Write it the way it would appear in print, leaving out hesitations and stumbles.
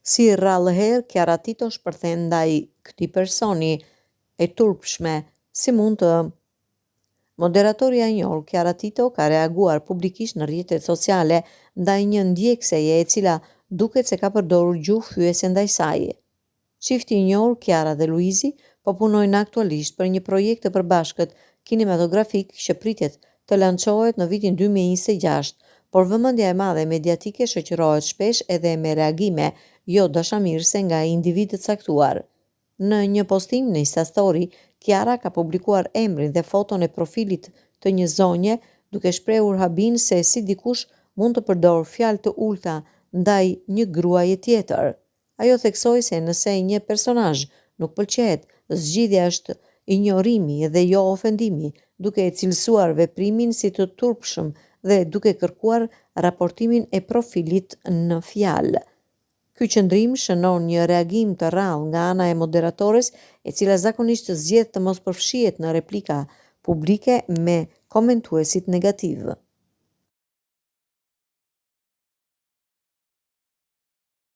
Si rrallë herë, Kiara Tito shpërthen ndaj këtij personi e turpshme, si mund të... Moderatorja e njohur Kiara Tito ka reaguar publikisht në rrjetet sociale ndaj një ndjekëseje e cila duket se ka përdorur gjuhë fyese ndaj saj. Çifti i njohur Kiara dhe Luizi po punojnë aktualisht për një projekt të përbashkët kinematografik që pritet të lançohet në vitin 2026, por vëmendja e madhe mediatike shoqërohet shpesh edhe me reagime jo dashamirëse nga individë të caktuar. Në një postim në Instastory, Kiara ka publikuar emrin dhe foton e profilit të një zonje, duke shprehur habin se si dikush mund të përdorë fjalë të ulta ndaj një gruaje tjetër. Ajo theksoi se nëse një personazh nuk pëlqehet, zgjidhja është injorimi dhe jo ofendimi, duke e cilësuar veprimin si të turpshëm dhe duke kërkuar raportimin e profilit në fjalë. Ky qëndrim shënon një reagim të rrallë nga ana e moderatores, e cila zakonisht zgjedh të mos përfshihet në replika publike me komentuesit negativ.